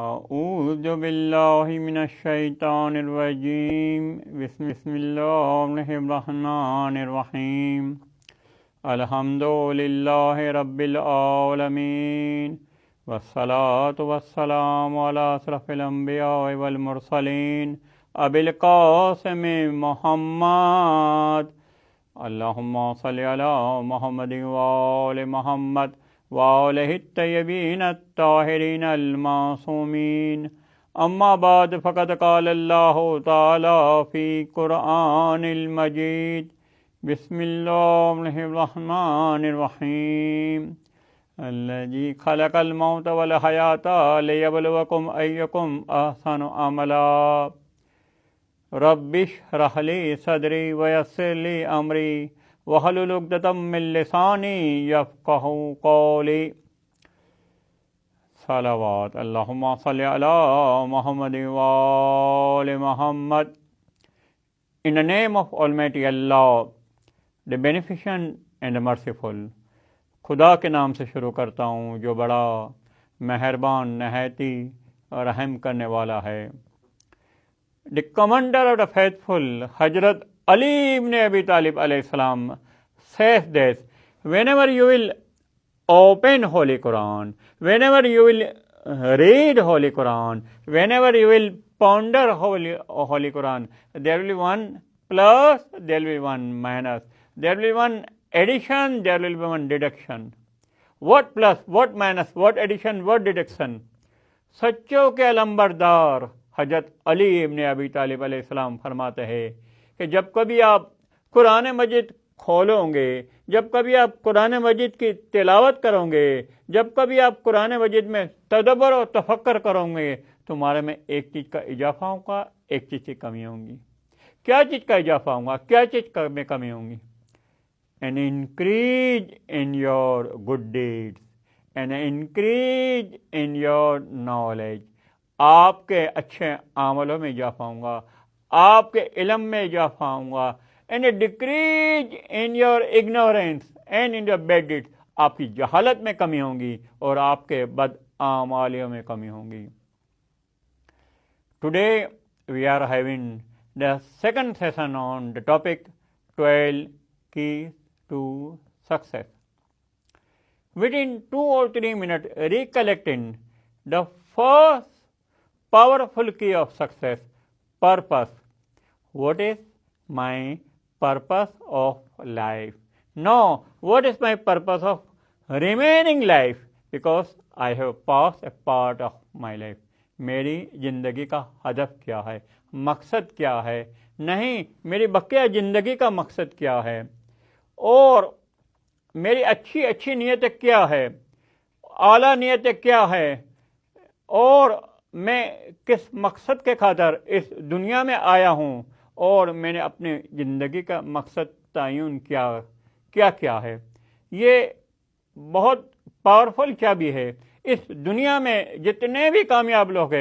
اعوذ باللہ من الشیطان الرجیم بسم اللہ الرحمن الرحیم الحمد للہ رب العالمین والصلاة والسلام علی اشرف الانبیاء والمرسلین ابی القاسم محمد اللہم صلی علی محمد وآل محمد وآلہ الطیبین الطاہرین المعصومین اما بعد فقد قال اللہ تعالی فی قرآن المجید بسم اللہ الرحمن الرحیم الذی خلق الموت والحیاۃ لیبلوکم ایکم احسن عملا رب اشرح لی صدری ویسر لی امری وَحْلُلْ عُقْدَةً مِّن لِّسَانِي يَفْقَهُوا قَوْلِي صلوات اللہم صلی علی محمد وآل محمد. In the name of Almighty Allah, the Beneficent and the Merciful. خدا کے نام سے شروع کرتا ہوں جو بڑا مہربان نہایتی رحم کرنے والا ہے. The Commander of the Faithful, Hazrat Ali ibn Abi Talib alayhi salam says this: whenever you will open Holy Quran, whenever you will read Holy Quran, whenever you will ponder Holy Quran, there will be one plus, there will be one minus, there will be one addition, there will be one deduction. What plus, what minus, what addition, what deduction? سچوں کے علمبردار حضرت علی ابن ابی طالب علیہ السلام فرماتے ہیں کہ جب کبھی آپ قرآن مجید کھولو گے، جب کبھی آپ قرآن مجید کی تلاوت کرو گے، جب کبھی آپ قرآن مجید میں تدبر و تفکر کرو گے، تمہارے میں ایک چیز کا اضافہ ہوگا، ایک چیز کی کمی ہوگی. کیا چیز کا اضافہ ہوگا، کیا چیز میں کمی ہوگی؟ an increase in your good deeds, an increase in your knowledge. آپ کے اچھے عملوں میں اضافہ ہوگا، آپ کے علم میں اضافہ ہوگا. and a decrease in your ignorance and in your bad deeds. آپ کی جہالت میں کمی ہوگی اور آپ کے بد اعمالیوں میں کمی ہوگی. Today we are having the second session on the topic 12 keys to success. Within 2 or 3 minutes, recollecting the first powerful key of success, purpose. What is my purpose of life? No, what is my purpose of remaining life? Because I have passed a part of my life. میری زندگی کا ہدف کیا ہے، مقصد کیا ہے؟ نہیں، میری بقیہ زندگی کا مقصد کیا ہے اور میری اچھی نیتیں کیا ہے، اعلیٰ نیتیں کیا ہے، اور میں کس مقصد کے خاطر اس دنیا میں آیا ہوں اور میں نے اپنی زندگی کا مقصد تعین کیا ہے. یہ بہت پاورفل چابی ہے. اس دنیا میں جتنے بھی کامیاب لوگ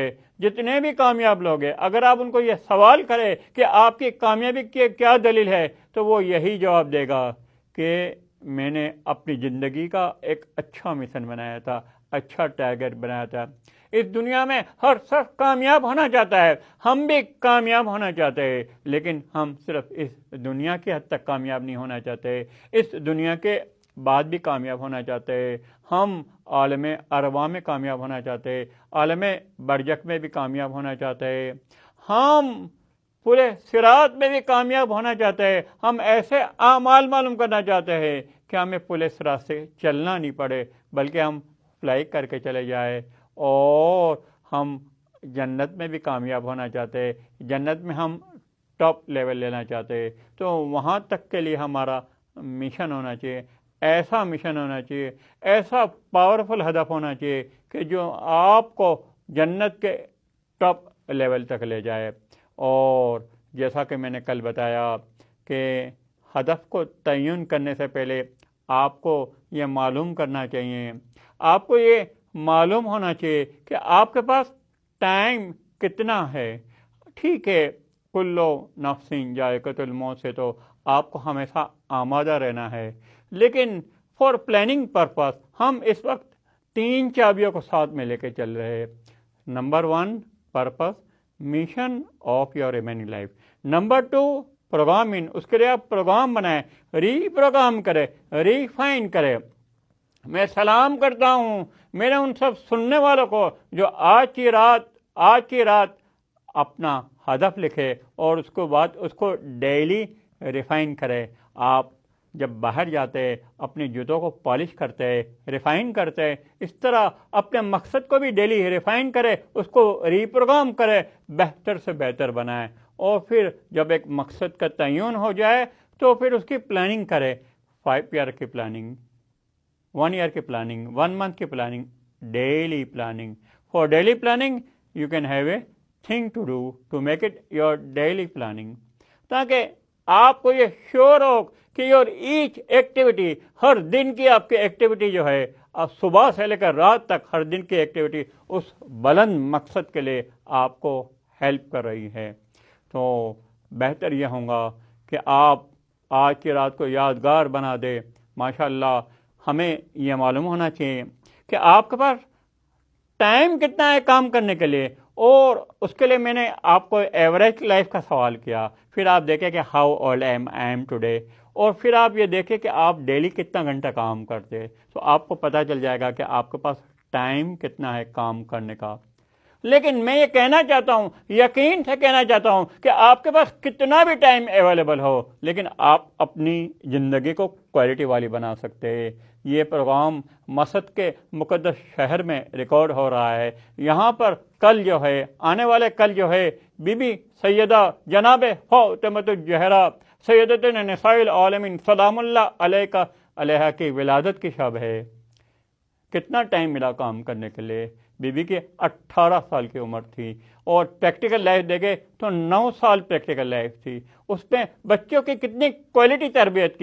ہیں، اگر آپ ان کو یہ سوال کریں کہ آپ کی کامیابی کی کیا دلیل ہے، تو وہ یہی جواب دے گا کہ میں نے اپنی زندگی کا ایک اچھا مشن بنایا تھا، اچھا ٹارگیٹ بنایا تھا. اس دنیا میں ہر شخص کامیاب ہونا چاہتا ہے، ہم بھی کامیاب ہونا چاہتے ہیں، لیکن ہم صرف اس دنیا کی حد تک کامیاب نہیں ہونا چاہتے، اس دنیا کے بعد بھی کامیاب ہونا چاہتے ہیں. ہم عالم ارواح میں کامیاب ہونا چاہتے ہیں، عالم برزخ میں بھی کامیاب ہونا چاہتے ہیں، ہم پورے صراط میں بھی کامیاب ہونا چاہتے ہیں. ہم ایسے اعمال معلوم کرنا چاہتے ہیں کہ ہمیں پورے صراط سے چلنا نہیں پڑے، بلکہ ہم فلائی کر کے چلے جائیں. اور ہم جنت میں بھی کامیاب ہونا چاہتے ہیں، جنت میں ہم ٹاپ لیول لینا چاہتے ہیں. تو وہاں تک کے لیے ہمارا مشن ہونا چاہیے، ایسا مشن ہونا چاہیے، ایسا پاورفل ہدف ہونا چاہیے کہ جو آپ کو جنت کے ٹاپ لیول تک لے جائے. اور جیسا کہ میں نے کل بتایا کہ ہدف کو تعین کرنے سے پہلے آپ کو یہ معلوم کرنا چاہیے، آپ کو یہ معلوم ہونا چاہیے کہ آپ کے پاس ٹائم کتنا ہے. ٹھیک ہے، کلو نفس ذائقۃ الموت سے تو آپ کو ہمیشہ آمادہ رہنا ہے، لیکن فار پلاننگ پرپس ہم اس وقت 3 چابیوں کو ساتھ میں لے کے چل رہے ہیں. Number 1 purpose mission of your remaining life. Number 2 programming. اس کے لیے آپ پروگرام بنائیں, ری پروگرام کرے, ریفائن کرے. میں سلام کرتا ہوں میرے ان سب سننے والوں کو جو آج کی رات اپنا ہدف لکھے اور اس کو ڈیلی ریفائن کرے. آپ جب باہر جاتے اپنے جوتوں کو پالش کرتے, ریفائن کرتے, اس طرح اپنے مقصد کو بھی ڈیلی ریفائن کرے, اس کو ری پروگرام کرے, بہتر سے بہتر بنائے. اور پھر جب ایک مقصد کا تعین ہو جائے تو پھر اس کی پلاننگ کرے. 5 ایئر کی پلاننگ, 1 ایئر کی پلاننگ, 1 منتھ کی planning, daily planning. For daily planning you can have a thing to do to make it your daily planning, تاکہ آپ کو یہ شیور ہو کہ یور ایچ ایکٹیویٹی, ہر دن کی آپ کی ایکٹیویٹی جو ہے, آپ صبح سے لے کر رات تک ہر دن کی ایکٹیویٹی اس بلند مقصد کے لیے آپ کو ہیلپ کر رہی ہے. تو بہتر یہ ہوگا کہ آپ آج کی رات کو یادگار بنا دے. ماشاءاللہ ہمیں یہ معلوم ہونا چاہیے کہ آپ کے پاس ٹائم کتنا ہے کام کرنے کے لیے, اور اس کے لیے میں نے آپ کو ایوریج لائف کا سوال کیا. پھر آپ دیکھیں کہ how old I am today, اور پھر آپ یہ دیکھیں کہ آپ ڈیلی کتنا گھنٹہ کام کرتے, تو آپ کو پتہ چل جائے گا کہ آپ کے پاس ٹائم کتنا ہے کام کرنے کا. لیکن میں یہ کہنا چاہتا ہوں, یقین سے کہنا چاہتا ہوں کہ آپ کے پاس کتنا بھی ٹائم اویلیبل ہو, لیکن آپ اپنی زندگی کو کوالٹی والی بنا سکتے ہیں. یہ پروگرام مسجد کے مقدس شہر میں ریکارڈ ہو رہا ہے. یہاں پر کل جو ہے, آنے والے کل جو ہے, بی بی سیدہ جناب فاطمۃ الزہرا سیدۃ نساء العالمین سلام اللہ علیہ کی ولادت کی شب ہے. کتنا ٹائم ملا کام کرنے کے لیے؟ بی بی کی 18 سال کی عمر تھی, اور پریکٹیکل لائف دیکھے تو 9 سال پریکٹیکل لائف تھی. اس نے بچوں کی کتنی کوالٹی تربیت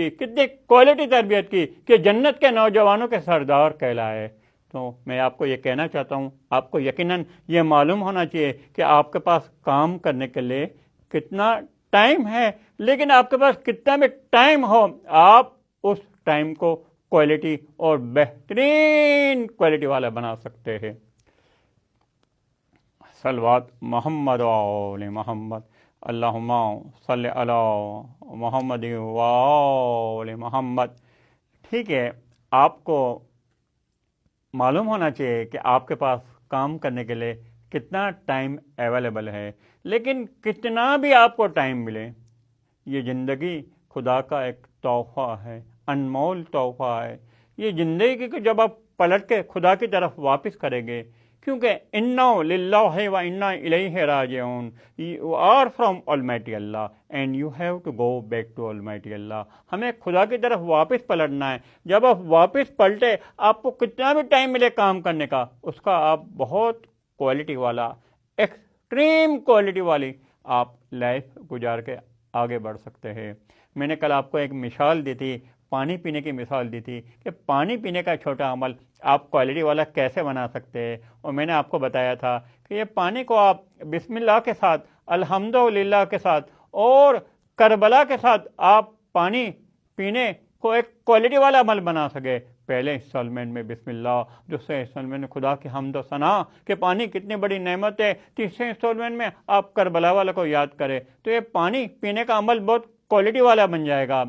کی کہ جنت کے نوجوانوں کے سردار کہلائے. تو میں آپ کو یہ کہنا چاہتا ہوں, آپ کو یقیناً یہ معلوم ہونا چاہیے کہ آپ کے پاس کام کرنے کے لیے کتنا ٹائم ہے, لیکن آپ کے پاس کتنا بھی ٹائم ہو, آپ اس ٹائم کو کوالٹی اور بہترین کوالٹی والا بنا سکتے ہیں. صلوات محمد و آل محمد, اللہم صلی علی محمد و آل محمد. ٹھیک ہے, آپ کو معلوم ہونا چاہیے کہ آپ کے پاس کام کرنے کے لیے کتنا ٹائم اویلیبل ہے, لیکن کتنا بھی آپ کو ٹائم ملے, یہ زندگی خدا کا ایک تحفہ ہے, انمول تحفہ ہے. یہ زندگی کو جب آپ پلٹ کے خدا کی طرف واپس کریں گے, کیونکہ اِنَّا لِلَّهِ وَإِنَّا إِلَيْهِ راجعون, you are from Almighty Allah and you have to go back to Almighty Allah. ہمیں خدا کی طرف واپس پلٹنا ہے. جب آپ واپس پلٹے, آپ کو کتنا بھی ٹائم ملے کام کرنے کا, اس کا آپ بہت کوالٹی والا, ایکسٹریم کوالٹی والی آپ لائف گزار کے آگے بڑھ سکتے ہیں. میں نے کل آپ کو ایک مثال دی تھی, پانی پینے کی مثال دی تھی, کہ پانی پینے کا چھوٹا عمل آپ کوالٹی والا کیسے بنا سکتے ہیں. اور میں نے آپ کو بتایا تھا کہ یہ پانی کو آپ بسم اللہ کے ساتھ, الحمدللہ کے ساتھ اور کربلا کے ساتھ آپ پانی پینے کو ایک کوالٹی والا عمل بنا سکے. پہلے انسٹالمنٹ میں بسم اللہ, دوسرے انسٹالمنٹ میں خدا کی حمد و ثنا کہ پانی کتنی بڑی نعمت ہے, تیسرے انسٹالمنٹ میں آپ کربلا والا کو یاد کریں, تو یہ پانی پینے کا عمل بہت کوالٹی والا بن جائے گا.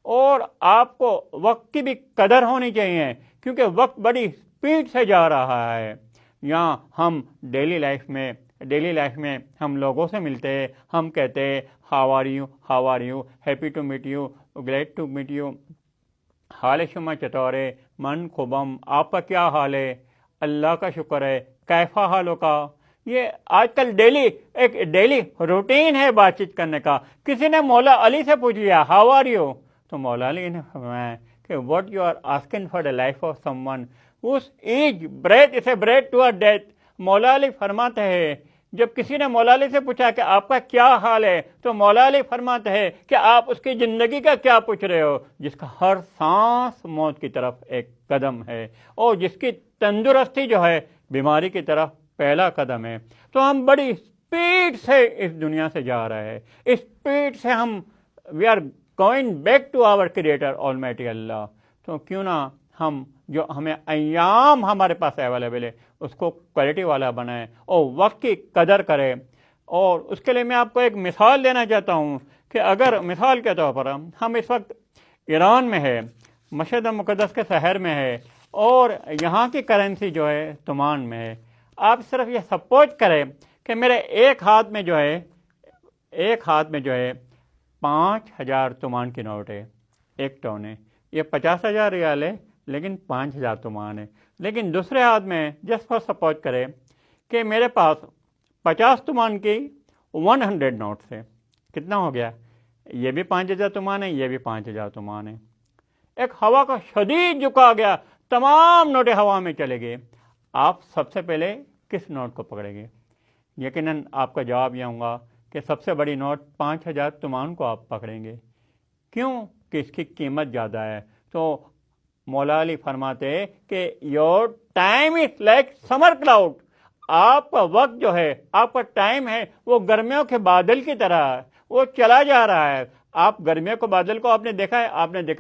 اور آپ کو وقت کی بھی قدر ہونی چاہیے, کیونکہ وقت بڑی اسپیڈ سے جا رہا ہے. یہاں ہم ڈیلی لائف میں ہم لوگوں سے ملتے ہیں, ہم کہتے ہیں how are you, happy to meet you, glad to meet you, حال شما چطورے, من خوبم, آپ کا کیا حال ہے, اللہ کا شکر ہے, کیفا حالوں کا. یہ آج کل ڈیلی روٹین ہے بات چیت کرنے کا. کسی نے مولا علی سے پوچھ لیا ہاؤ آر یو, تو مولا علی نے فرمایا کہ what you are asking for the life of someone whose each breath is a breath to a death. مولا علی فرماتے ہیں, جب کسی نے مولا علی سے پوچھا کہ آپ کا کیا حال ہے, تو مولا علی فرماتے ہیں کہ آپ اس کی زندگی کا کیا پوچھ رہے ہو, جس کا ہر سانس موت کی طرف ایک قدم ہے, اور جس کی تندرستی جو ہے بیماری کی طرف پہلا قدم ہے. تو ہم بڑی اسپیڈ سے اس دنیا سے جا رہے ہیں, اسپیڈ سے ہم we are going back to our creator almighty Allah. تو کیوں نہ ہم جو ہمیں ایام ہمارے پاس اویلیبل ہے اس کو کوالٹی والا بنائیں اور وقت کی قدر کریں. اور اس کے لیے میں آپ کو ایک مثال دینا چاہتا ہوں کہ اگر مثال کے طور پر ہم اس وقت ایران میں ہے، مشہد مقدس کے شہر میں ہے، اور یہاں کی کرنسی جو ہے تومان میں ہے. آپ صرف یہ سپوز کریں کہ میرے ایک ہاتھ میں جو ہے 5,000 تومان کی نوٹ ہے، ایک ٹون ہے. یہ 50,000 ریال ہے لیکن 5,000 تومان ہے. لیکن دوسرے ہاتھ میں جس پر سپوز کرے کہ میرے پاس 50 تومان کی 100 نوٹس ہے. کتنا ہو گیا؟ یہ بھی 5,000 تومان ہے، یہ بھی 5,000 تومان ہے. ایک ہوا کا شدید جھکا گیا، تمام نوٹیں ہوا میں چلے گئے. آپ سب سے پہلے کس نوٹ کو پکڑیں گے؟ یقیناً آپ کا جواب یہ ہوگا کہ سب سے بڑی نوٹ 5,000 تومان کو آپ پکڑیں گے. کیوں؟ کہ اس کی قیمت زیادہ ہے. تو مولا علی فرماتے ہیں کہ your time is like summer cloud. آپ کا وقت جو ہے، آپ کا ٹائم ہے، وہ گرمیوں کے بادل کی طرح ہے، وہ چلا جا رہا ہے. آپ گرمیوں کے بادل کو آپ نے دیکھا ہے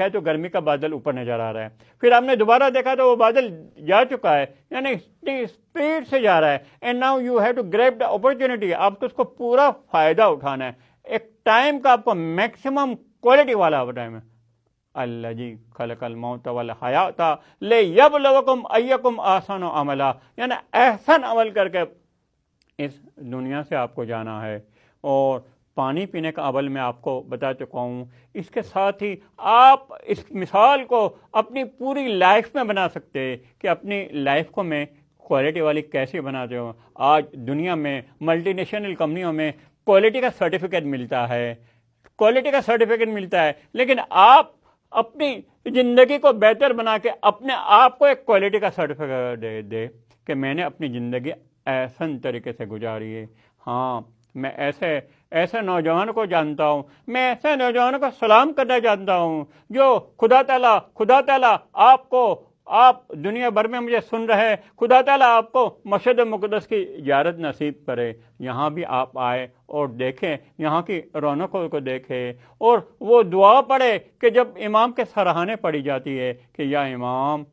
تو گرمی کا بادل اوپر نظر آ رہا ہے، پھر آپ نے دوبارہ دیکھا تو وہ بادل جا چکا ہے، یعنی اتنی اسپیڈ سے جا رہا ہے. And now you have to grab the opportunity. آپ کو اس کو پورا فائدہ اٹھانا ہے. ایک ٹائم کا آپ کو میکسیمم کوالٹی والا ٹائم ہے. اللہ جی خلق الموت والحیات لیبلوکم ایکم احسن عملا، یعنی احسن عمل کر کے اس دنیا سے آپ کو جانا ہے. اور پانی پینے کا عمل میں آپ کو بتا چکا ہوں. اس کے ساتھ ہی آپ اس مثال کو اپنی پوری لائف میں بنا سکتے ہیں کہ اپنی لائف کو میں کوالٹی والی کیسے بناتے ہو. آج دنیا میں ملٹی نیشنل کمپنیوں میں کوالٹی کا سرٹیفکیٹ ملتا ہے، لیکن آپ اپنی زندگی کو بہتر بنا کے اپنے آپ کو ایک کوالٹی کا سرٹیفکیٹ دے کہ میں نے اپنی زندگی احسن طریقے سے گزاری ہے. ہاں، میں ایسے نوجوانوں کو جانتا ہوں، میں ایسے نوجوانوں کو سلام کرنا جانتا ہوں جو خدا تعالیٰ آپ دنیا بھر میں مجھے سن رہے، خدا تعالیٰ آپ کو مشہد مقدس کی زیارت نصیب کرے. یہاں بھی آپ آئے اور دیکھیں، یہاں کی رونقوں کو دیکھیں، اور وہ دعا پڑھے کہ جب امام کے سراہانے پڑھی جاتی ہے کہ یا امام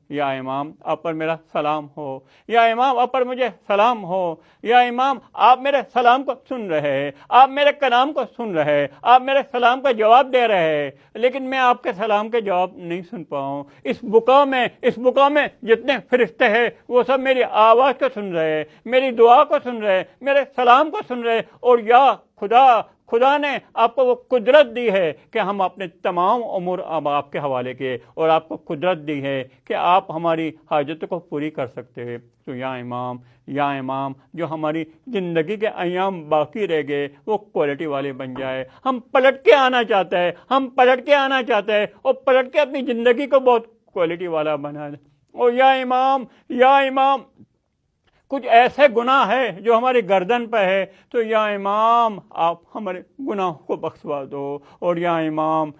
آپ پر میرا سلام ہو، یا امام آپ پر مجھے سلام ہو، یا امام آپ میرے سلام کو سن رہے ہیں، آپ میرے کلام کو سن رہے ہیں، آپ میرے سلام کا جواب دے رہے ہیں، لیکن میں آپ کے سلام کے جواب نہیں سن پاؤں. اس بقا میں جتنے فرشتے ہیں وہ سب میری آواز کو سن رہے ہیں، میری دعا کو سن رہے ہیں، میرے سلام کو سن رہے ہیں. اور یا خدا نے آپ کو وہ قدرت دی ہے کہ ہم اپنے تمام امور اب آپ کے حوالے کیے، اور آپ کو قدرت دی ہے کہ آپ ہماری حاجتوں کو پوری کر سکتے ہیں. تو یا امام جو ہماری زندگی کے ایام باقی رہ گئے وہ کوالٹی والے بن جائے. ہم پلٹ کے آنا چاہتے ہیں اور پلٹ کے اپنی زندگی کو بہت کوالٹی والا بنا دیں. اور یا امام کچھ ایسے گناہ ہے جو ہماری گردن پہ ہے، تو یا امام آپ ہمارے گناہ کو بخشوا دو. اور یا امام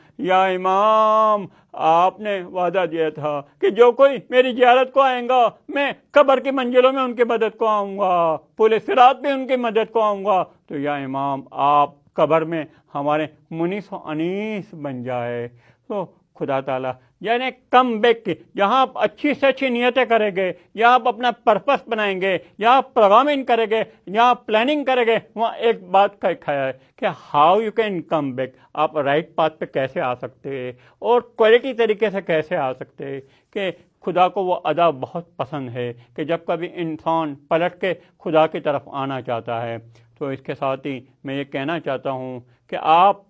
آپ نے وعدہ دیا تھا کہ جو کوئی میری زیارت کو آئیں گا میں قبر کی منزلوں میں ان کی مدد کو آؤں گا، پل صراط پہ ان کی مدد کو آؤں گا. تو یا امام آپ قبر میں ہمارے منیس و انیس بن جائے. تو خدا تعالیٰ یعنی کم بیک کی، جہاں آپ اچھی سے اچھی نیتیں کریں گے، یا آپ اپنا پرپس بنائیں گے، یا آپ پروگرامنگ کریں گے، یا آپ پلاننگ کریں گے، وہاں ایک بات کا خیال ہے کہ how you can come back. آپ رائٹ پاتھ پہ کیسے آ سکتے ہیں اور کوالٹی طریقے سے کیسے آ سکتے ہیں. کہ خدا کو وہ ادا بہت پسند ہے کہ جب کبھی انسان پلٹ کے خدا کی طرف آنا چاہتا ہے. تو اس کے ساتھ ہی میں یہ کہنا چاہتا ہوں کہ آپ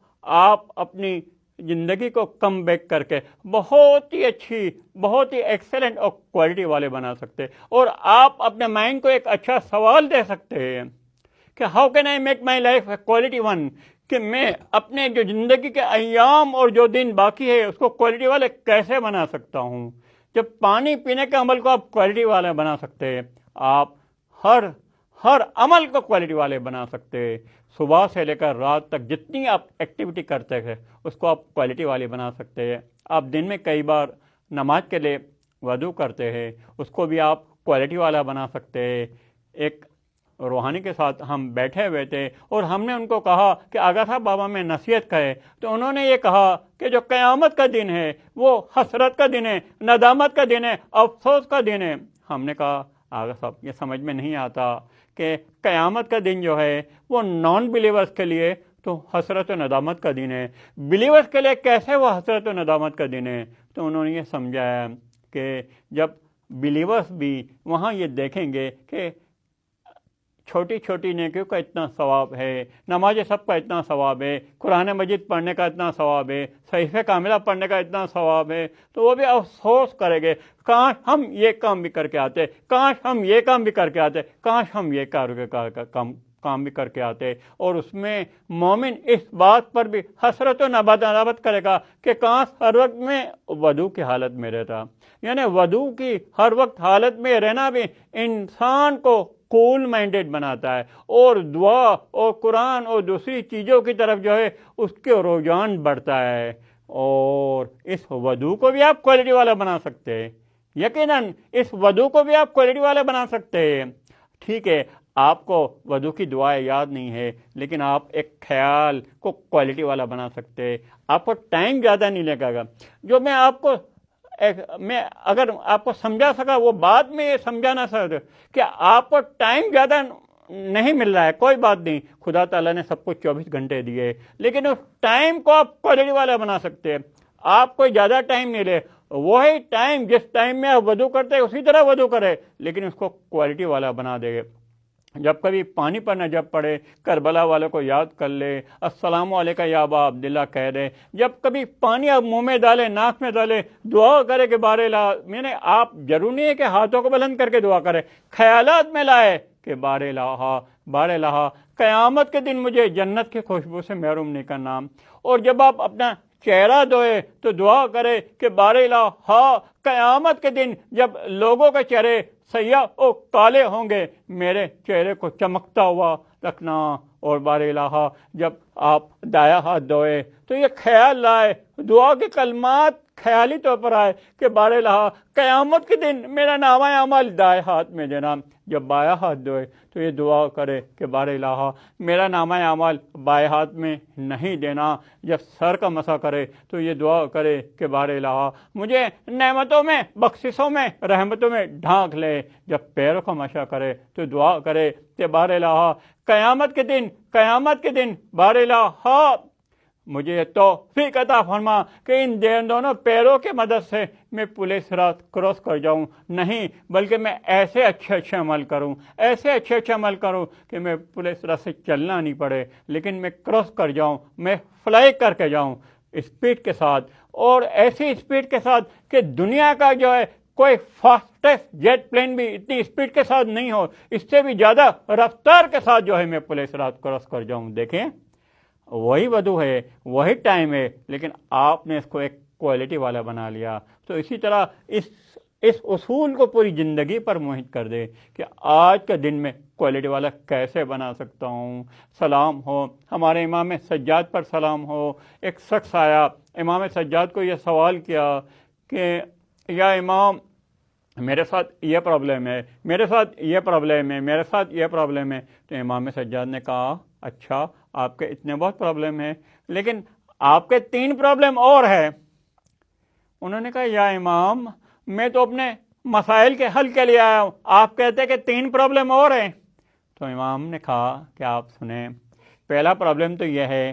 اپنی زندگی کو کم بیک کر کے بہت ہی اچھی، بہت ہی ایکسلنٹ اور کوالٹی والے بنا سکتے. اور آپ اپنے مائنڈ کو ایک اچھا سوال دے سکتے ہیں کہ how can I make my life a quality one, کہ میں اپنے جو زندگی کے ایام اور جو دن باقی ہے اس کو کوالٹی والے کیسے بنا سکتا ہوں. جب پانی پینے کے عمل کو آپ کوالٹی والے بنا سکتے ہیں، آپ ہر عمل کو کوالٹی والے بنا سکتے ہیں. صبح سے لے کر رات تک جتنی آپ ایکٹیویٹی کرتے ہیں اس کو آپ کوالٹی والی بنا سکتے ہیں. آپ دن میں کئی بار نماز کے لیے وضو کرتے ہیں، اس کو بھی آپ کوالٹی والا بنا سکتے ہیں. ایک روحانی کے ساتھ ہم بیٹھے ہوئے تھے اور ہم نے ان کو کہا کہ آغا صاحب بابا میں نصیحت کہے، تو انہوں نے یہ کہا کہ جو قیامت کا دن ہے وہ حسرت کا دن ہے، ندامت کا دن ہے، افسوس کا دن ہے۔ ہم نے کہا آغا صاحب یہ سمجھ میں نہیں آتا کہ قیامت کا دن جو ہے وہ نان بلیورز کے لیے تو حسرت و ندامت کا دن ہے، بلیورز کے لیے کیسے وہ حسرت و ندامت کا دن ہے؟ تو انہوں نے یہ سمجھایا کہ جب بلیورز بھی وہاں یہ دیکھیں گے کہ چھوٹی چھوٹی نیکیوں کا اتنا ثواب ہے، نماز سب کا اتنا ثواب ہے، قرآن مجید پڑھنے کا اتنا ثواب ہے، صحیفہ کاملہ پڑھنے کا اتنا ثواب ہے، تو وہ بھی افسوس کریں گے، کاش ہم یہ کام بھی کر کے آتے، کاش ہم یہ کام بھی کر کے آتے، کاش ہم یہ کام بھی کر کے آتے۔ اور اس میں مومن اس بات پر بھی حسرت و ندامت کرے گا کہ کاش ہر وقت میں وضو کی حالت میں رہتا، یعنی وضو کی ہر وقت حالت میں رہنا بھی انسان کو کول مائنڈیڈ بناتا ہے، اور دعا اور قرآن اور دوسری چیزوں کی طرف جو ہے اس کے رجحان بڑھتا ہے۔ اور اس وضو کو بھی آپ کوالٹی والا بنا سکتے ہیں، یقیناً اس وضو کو بھی آپ کوالٹی والا بنا سکتے ہیں۔ ٹھیک ہے، آپ کو وضو کی دعائیں یاد نہیں ہے، لیکن آپ ایک خیال کو کوالٹی والا بنا سکتے ہیں۔ آپ کو ٹائم زیادہ نہیں لگے گا۔ جو میں اگر آپ کو سمجھا سکا وہ بات میں یہ سمجھا نہ سکتا کہ آپ کو ٹائم زیادہ نہیں مل رہا ہے، کوئی بات نہیں، خدا تعالیٰ نے سب کو 24 گھنٹے دیے، لیکن اس ٹائم کو آپ کوالٹی والا بنا سکتے ہیں۔ آپ کو زیادہ ٹائم نہیں لے، وہی ٹائم جس ٹائم میں آپ وضو کرتے اسی طرح وضو کرے، لیکن اس کو کوالٹی والا بنا دے۔ جب کبھی پانی پر نہ جب پڑے کربلا والوں کو یاد کر لے، السلام علیکم یا ابا عبداللہ کہہ دے۔ جب کبھی پانی آپ منہ میں ڈالے، ناک میں ڈالے، دعا کرے کہ بارے لا، یعنی آپ ضروری نہیں ہے کہ ہاتھوں کو بلند کر کے دعا کرے، خیالات میں لائے کہ بارے لاہا قیامت کے دن مجھے جنت کی خوشبو سے محروم نہیں کرنا۔ اور جب آپ اپنا چہرہ دھوئے تو دعا کرے کہ بارے لاہا قیامت کے دن جب لوگوں کے چہرے سیاہ اور کالے ہوں گے، میرے چہرے کو چمکتا ہوا رکھنا۔ اور بارے لاہا جب آپ دایاں ہاتھ دھوئے تو یہ خیال لائے، دعا کے کلمات خیالی طور پر آئے کہ بارے لاہا قیامت کے دن میرا نامہ اعمال دائیں ہاتھ میں دینا۔ جب بایاں ہاتھ دھوئے تو یہ دعا کرے کہ بارے لاہا میرا نامہ اعمال بائیں ہاتھ میں نہیں دینا۔ جب سر کا مسح کرے تو یہ دعا کرے کہ بارے لاہا مجھے نعمتوں میں، بخششوں میں، رحمتوں میں ڈھانک لے۔ جب پیروں کا مسح کرے تو دعا کرے کہ بارے لاہا قیامت کے دن بارے لاہا مجھے توفیق عطا فرما کہ ان دونوں پیروں کے مدد سے میں پل صراط کراس کر جاؤں، نہیں بلکہ میں ایسے اچھے عمل کروں کہ میں پل صراط سے چلنا نہیں پڑے، لیکن میں کراس کر جاؤں، میں فلائی کر کے جاؤں اسپیڈ کے ساتھ، اور ایسی اسپیڈ کے ساتھ کہ دنیا کا جو ہے کوئی فاسٹسٹ جیٹ پلین بھی اتنی اسپیڈ کے ساتھ نہیں ہو، اس سے بھی زیادہ رفتار کے ساتھ جو ہے میں پل صراط کراس کر جاؤں۔ دیکھیں، وہی وضو ہے، وہی ٹائم ہے، لیکن آپ نے اس کو ایک کوالٹی والا بنا لیا۔ تو اسی طرح اس اصول کو پوری زندگی پر محیط کر دے کہ آج کے دن میں کوالٹی والا کیسے بنا سکتا ہوں۔ سلام ہو، ہمارے امام سجاد پر سلام ہو۔ ایک شخص آیا، امام سجاد کو یہ سوال کیا کہ یا امام میرے ساتھ یہ پرابلم ہے، میرے ساتھ یہ پرابلم ہے۔ تو امام سجاد نے کہا اچھا، آپ کے اتنے بہت پرابلم ہیں، لیکن آپ کے 3 پرابلم اور ہیں۔ انہوں نے کہا یا امام میں تو اپنے مسائل کے حل کے لیے آیا ہوں، آپ کہتے ہیں کہ 3 پرابلم اور ہیں۔ تو امام نے کہا کہ آپ سنیں، پہلا پرابلم تو یہ ہے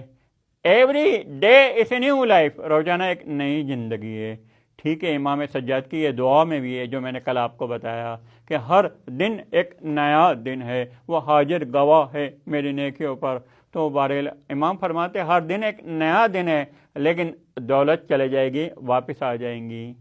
every day is a new life, روزانہ ایک نئی زندگی ہے۔ ٹھیک ہے، امام سجاد کی یہ دعا میں بھی ہے جو میں نے کل آپ کو بتایا کہ ہر دن ایک نیا دن ہے، وہ حاضر گواہ ہے میری نیکیوں پر۔ تو بارے امام فرماتے ہر دن ایک نیا دن ہے، لیکن دولت چلے جائے گی واپس آ جائیں گی،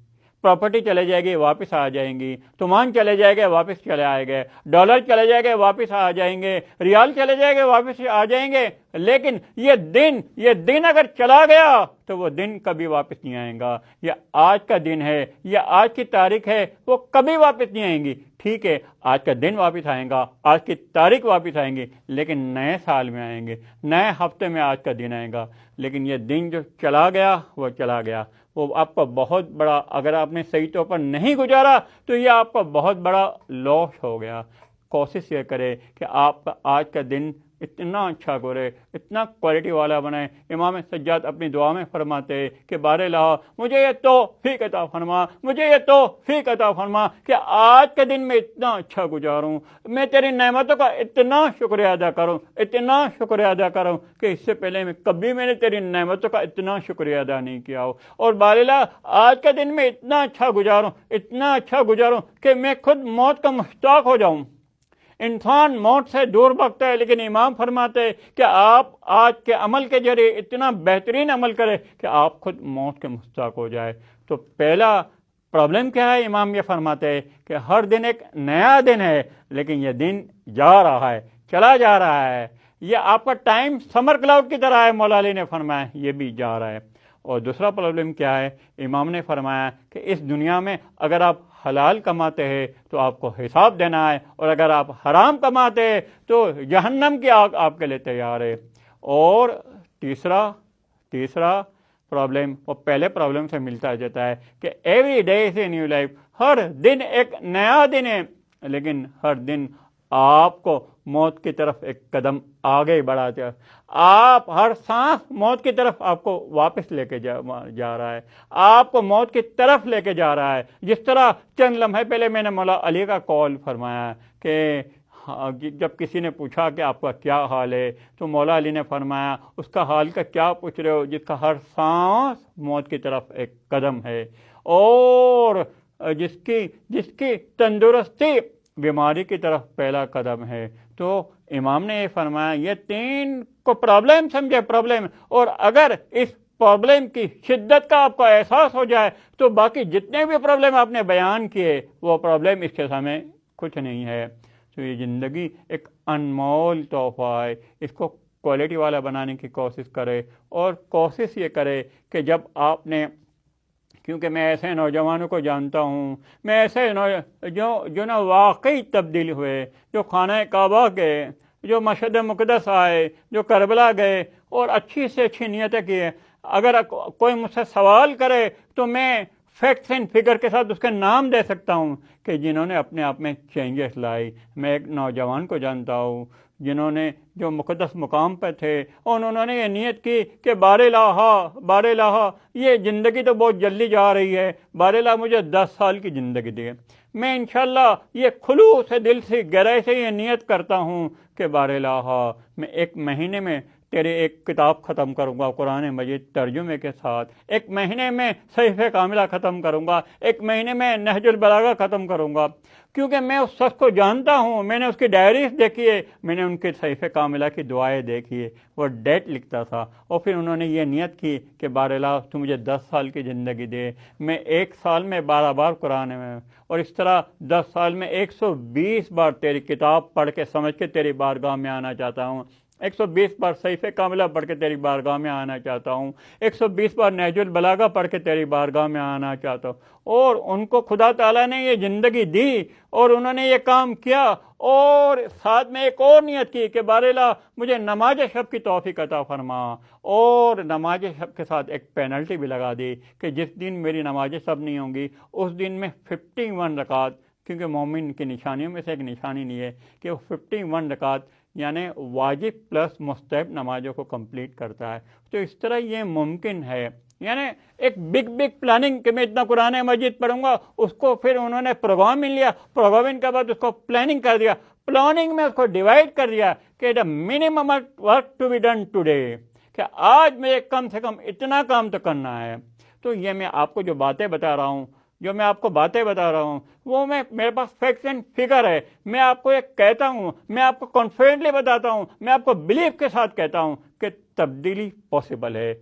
پراپرٹی چلے جائے گی واپس آ جائیں گی، تمان چلے جائے گے واپس چلے آئے گے، ڈالر چلے جائے گے واپس آ جائیں گے، ریال چلے جائے گے واپس آ جائیں گے، لیکن یہ دن اگر چلا گیا تو وہ دن کبھی واپس نہیں آئے گا۔ یہ آج کا دن ہے، یہ آج کی تاریخ ہے، وہ کبھی واپس نہیں آئیں گی۔ ٹھیک ہے، آج کا دن واپس آئیں گا، آج کی تاریخ واپس آئیں گی، لیکن نئے سال میں آئیں گے، نئے ہفتے میں آج کا دن آئے گا۔ لیکن یہ دن جو چلا گیا وہ چلا گیا، وہ آپ کا بہت بڑا، اگر آپ نے صحیح طور پر نہیں گزارا تو یہ آپ کا بہت بڑا لاس ہو گیا۔ کوشش یہ کرے کہ آپ کا آج کا دن اتنا اچھا گزرے، اتنا کوالٹی والا بنائے۔ امام سجاد اپنی دعا میں فرماتے کہ بار الہ مجھے یہ توفیق عطا فرما، مجھے یہ توفیق عطا فرما کہ آج کے دن میں اتنا اچھا گزاروں، میں تیری نعمتوں کا اتنا شکریہ ادا کروں، اتنا شکریہ ادا کروں کہ اس سے پہلے میں نے تیری نعمتوں کا اتنا شکریہ ادا نہیں کیا ہو، اور بار الہ آج کے دن میں اتنا اچھا گزاروں، اتنا اچھا گزاروں کہ میں خود موت کا مشتاق ہو جاؤں۔ انسان موت سے دور بھگتا ہے، لیکن امام فرماتے ہیں کہ آپ آج کے عمل کے ذریعے اتنا بہترین عمل کریں کہ آپ خود موت کے مشتاق ہو جائے۔ تو پہلا پرابلم کیا ہے؟ امام یہ فرماتے ہیں کہ ہر دن ایک نیا دن ہے، لیکن یہ دن جا رہا ہے، چلا جا رہا ہے، یہ آپ کا ٹائم سمر کلاؤڈ کی طرح ہے، مولا علی نے فرمایا یہ بھی جا رہا ہے۔ اور دوسرا پرابلم کیا ہے؟ امام نے فرمایا کہ اس دنیا میں اگر آپ حلال کماتے ہیں تو آپ کو حساب دینا ہے، اور اگر آپ حرام کماتے ہیں تو جہنم کی آگ آپ کے لیے تیار ہے۔ اور تیسرا پرابلم وہ پہلے پرابلم سے ملتا جاتا ہے کہ every day is a new life, ہر دن ایک نیا دن ہے، لیکن ہر دن آپ کو موت کی طرف ایک قدم آگے بڑھاتے ہیں، آپ ہر سانس موت کی طرف آپ کو واپس لے کے جا رہا ہے، آپ کو موت کی طرف لے کے جا رہا ہے۔ جس طرح چند لمحے پہلے میں نے مولا علی کا قول فرمایا کہ جب کسی نے پوچھا کہ آپ کا کیا حال ہے تو مولا علی نے فرمایا اس کا حال کا کیا پوچھ رہے ہو، جس کا ہر سانس موت کی طرف ایک قدم ہے، اور جس کی تندرستی بیماری کی طرف پہلا قدم ہے۔ تو امام نے یہ فرمایا یہ تین کو پرابلم سمجھے، پرابلم، اور اگر اس پرابلم کی شدت کا آپ کو احساس ہو جائے تو باقی جتنے بھی پرابلم آپ نے بیان کیے وہ پرابلم اس کے سامنے کچھ نہیں ہے۔ تو یہ زندگی ایک انمول تحفہ ہے، اس کو کوالٹی والا بنانے کی کوشش کرے، اور کوشش یہ کرے کہ جب آپ نے، کیونکہ میں ایسے نوجوانوں کو جانتا ہوں، میں ایسے جو نا واقعی تبدیل ہوئے، جو خانہ کعبہ گئے، جو مشہد مقدس آئے، جو کربلا گئے اور اچھی سے اچھی نیتیں کیے۔ اگر کوئی مجھ سے سوال کرے تو میں فیکٹس اینڈ فگر کے ساتھ اس کے نام دے سکتا ہوں کہ جنہوں نے اپنے آپ میں چینجز لائی۔ میں ایک نوجوان کو جانتا ہوں جنہوں نے جو مقدس مقام پہ تھے اور انہوں نے یہ نیت کی کہ بار الہ یہ زندگی تو بہت جلدی جا رہی ہے، بار الہ مجھے 10 سال کی زندگی دے۔ میں انشاءاللہ یہ خلوص سے دل سے گہرائی سے یہ نیت کرتا ہوں کہ بار الہ میں 1 مہینے میں تیرے ایک کتاب ختم کروں گا، قرآن مجید ترجمے کے ساتھ، 1 مہینے میں صحیفہ کاملہ ختم کروں گا، 1 مہینے میں نہج البلاغہ ختم کروں گا، کیونکہ میں اس شخص کو جانتا ہوں، میں نے اس کی ڈائریز دیکھی ہے، میں نے ان کے صحیفہ کاملہ کی دعائیں دیکھی ہے، وہ ڈیٹ لکھتا تھا، اور پھر انہوں نے یہ نیت کی کہ بار الہ تو مجھے 10 سال کی زندگی دے، میں 1 سال میں 12 بار قرآن میں، اور اس طرح 10 سال میں 120 بار تیری کتاب پڑھ کے سمجھ کے تیری بارگاہ میں آنا چاہتا ہوں، 120 بار صحیفہ کاملہ پڑھ کے تیری بارگاہ میں آنا چاہتا ہوں، 120 بار نہج البلاغہ پڑھ کے تیری بارگاہ میں آنا چاہتا ہوں۔ اور ان کو خدا تعالیٰ نے یہ زندگی دی اور انہوں نے یہ کام کیا، اور ساتھ میں ایک اور نیت کی کہ بار الہ مجھے نماز شب کی توفیق عطا فرما، اور نماز شب کے ساتھ ایک پینلٹی بھی لگا دی کہ جس دن میری نماز شب نہیں ہوں گی اس دن میں 51 رکعت، کیونکہ مومن کی نشانیوں میں سے ایک نشانی نہیں ہے کہ وہ 51 رکعت یعنی واجب پلس مستحب نمازوں کو کمپلیٹ کرتا ہے۔ تو اس طرح یہ ممکن ہے، یعنی ایک بگ پلاننگ کہ میں اتنا قرآن مجید پڑھوں گا، اس کو پھر انہوں نے پروگرام لیا، پروگرامنگ کے بعد اس کو پلاننگ کر دیا، پلاننگ میں اس کو ڈیوائڈ کر دیا کہ the minimum work to be done today, کہ آج مجھے کم سے کم اتنا کام تو کرنا ہے۔ تو یہ میں آپ کو جو باتیں بتا رہا ہوں، وہ میرے پاس فیکٹس اینڈ فگر ہے، میں آپ کو یہ کہتا ہوں، میں آپ کو کانفیڈنٹلی بتاتا ہوں، میں آپ کو بلیف کے ساتھ کہتا ہوں کہ تبدیلی پاسبل ہے،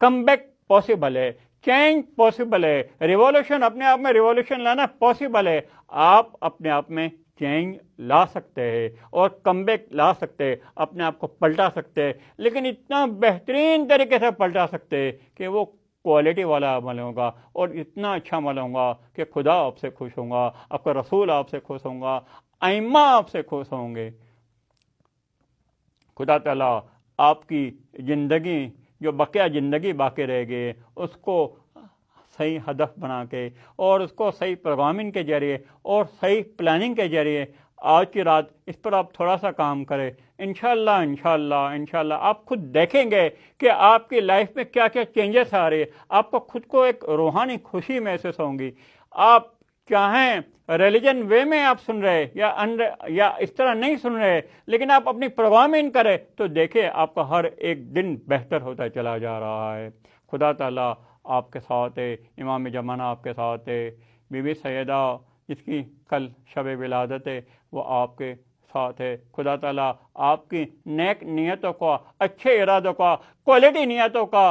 کم بیک پاسبل ہے، چینج پاسبل ہے، ریولیوشن اپنے آپ میں ریولیوشن لانا پاسبل ہے۔ آپ اپنے آپ میں چینج لا سکتے ہیں اور کم بیک لا سکتے ہیں، اپنے آپ کو پلٹا سکتے ہیں، لیکن اتنا بہترین طریقے سے پلٹا سکتے ہیں کہ وہ کوالٹی والا عمل ہوگا، اور اتنا اچھا عمل ہوگا کہ خدا آپ سے خوش ہوں گا، آپ کا رسول آپ سے خوش ہوں گا، ائمہ آپ سے خوش ہوں گے۔ خدا تعالیٰ آپ کی زندگی جو بقیہ زندگی باقی رہ گئی اس کو صحیح ہدف بنا کے اور اس کو صحیح پروگرامنگ کے ذریعے اور صحیح پلاننگ کے ذریعے آج کی رات اس پر آپ تھوڑا سا کام کریں، انشاءاللہ آپ خود دیکھیں گے کہ آپ کی لائف میں کیا کیا چینجز آ رہے ہیں، آپ کو خود کو ایک روحانی خوشی محسوس ہوں گی۔ آپ چاہیں ریلیجن وے میں آپ سن رہے یا اس طرح نہیں سن رہے، لیکن آپ اپنی پروگرامنگ کریں تو دیکھیں آپ کا ہر ایک دن بہتر ہوتا چلا جا رہا ہے۔ خدا تعالیٰ آپ کے ساتھ ہے، امام زمانہ آپ کے ساتھ ہے، بی بی سیدہ جس کی کل شب ولادت ہے وہ آپ کے ساتھ ہے۔ خدا تعالیٰ آپ کی نیک نیتوں کا، اچھے ارادوں کا، کوالٹی نیتوں کا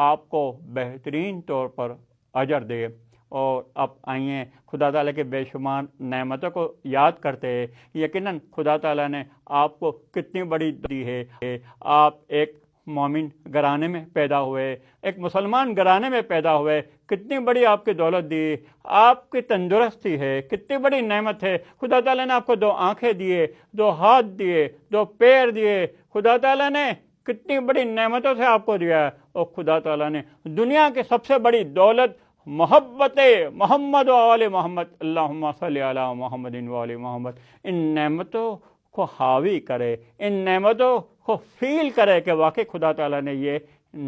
آپ کو بہترین طور پر اجر دے۔ اور اب آئیے خدا تعالیٰ کے بے شمار نعمتوں کو یاد کرتے ہیں۔ یقیناً خدا تعالیٰ نے آپ کو کتنی بڑی دی ہے۔ آپ ایک مومن گھرانے میں پیدا ہوئے، ایک مسلمان گھرانے میں پیدا ہوئے، کتنی بڑی آپ کی دولت دی، آپ کی تندرستی ہے، کتنی بڑی نعمت ہے۔ خدا تعالیٰ نے آپ کو 2 آنکھیں دیے، 2 ہاتھ دیے، 2 پیر دیے۔ خدا تعالیٰ نے کتنی بڑی نعمتوں سے آپ کو دیا ہے۔ اور خدا تعالیٰ نے دنیا کی سب سے بڑی دولت محبت محمد و آل محمد، اللہم صلی علی محمد و آل محمد، ان نعمتوں کو حاوی کرے، ان نعمتوں کو فیل کرے کہ واقعی خدا تعالیٰ نے یہ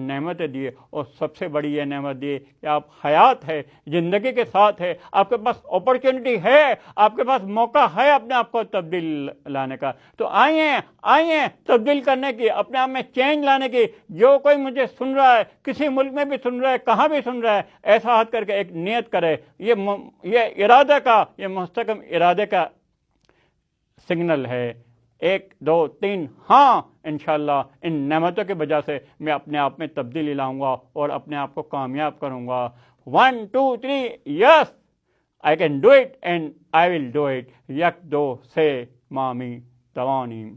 نعمتیں دیے۔ اور سب سے بڑی یہ نعمت دی کہ آپ حیات ہے، زندگی کے ساتھ ہے، آپ کے پاس اپرچونٹی ہے، آپ کے پاس موقع ہے اپنے آپ کو تبدیل لانے کا۔ تو آئیے تبدیل کرنے کی، اپنے آپ میں چینج لانے کی۔ جو کوئی مجھے سن رہا ہے، کسی ملک میں بھی سن رہا ہے، کہاں بھی سن رہا ہے، ایسا ہاتھ کر کے ایک نیت کرے، یہ ارادہ کا، یہ مستقم ارادے کا سگنل ہے۔ 1 2 3 ہاں، انشاءاللہ ان نعمتوں کی وجہ سے میں اپنے آپ میں تبدیلی لاؤں گا اور اپنے آپ کو کامیاب کروں گا۔ 1 2 3 یس I can do it and I will do it۔ 1 2 سے مامی توانیم۔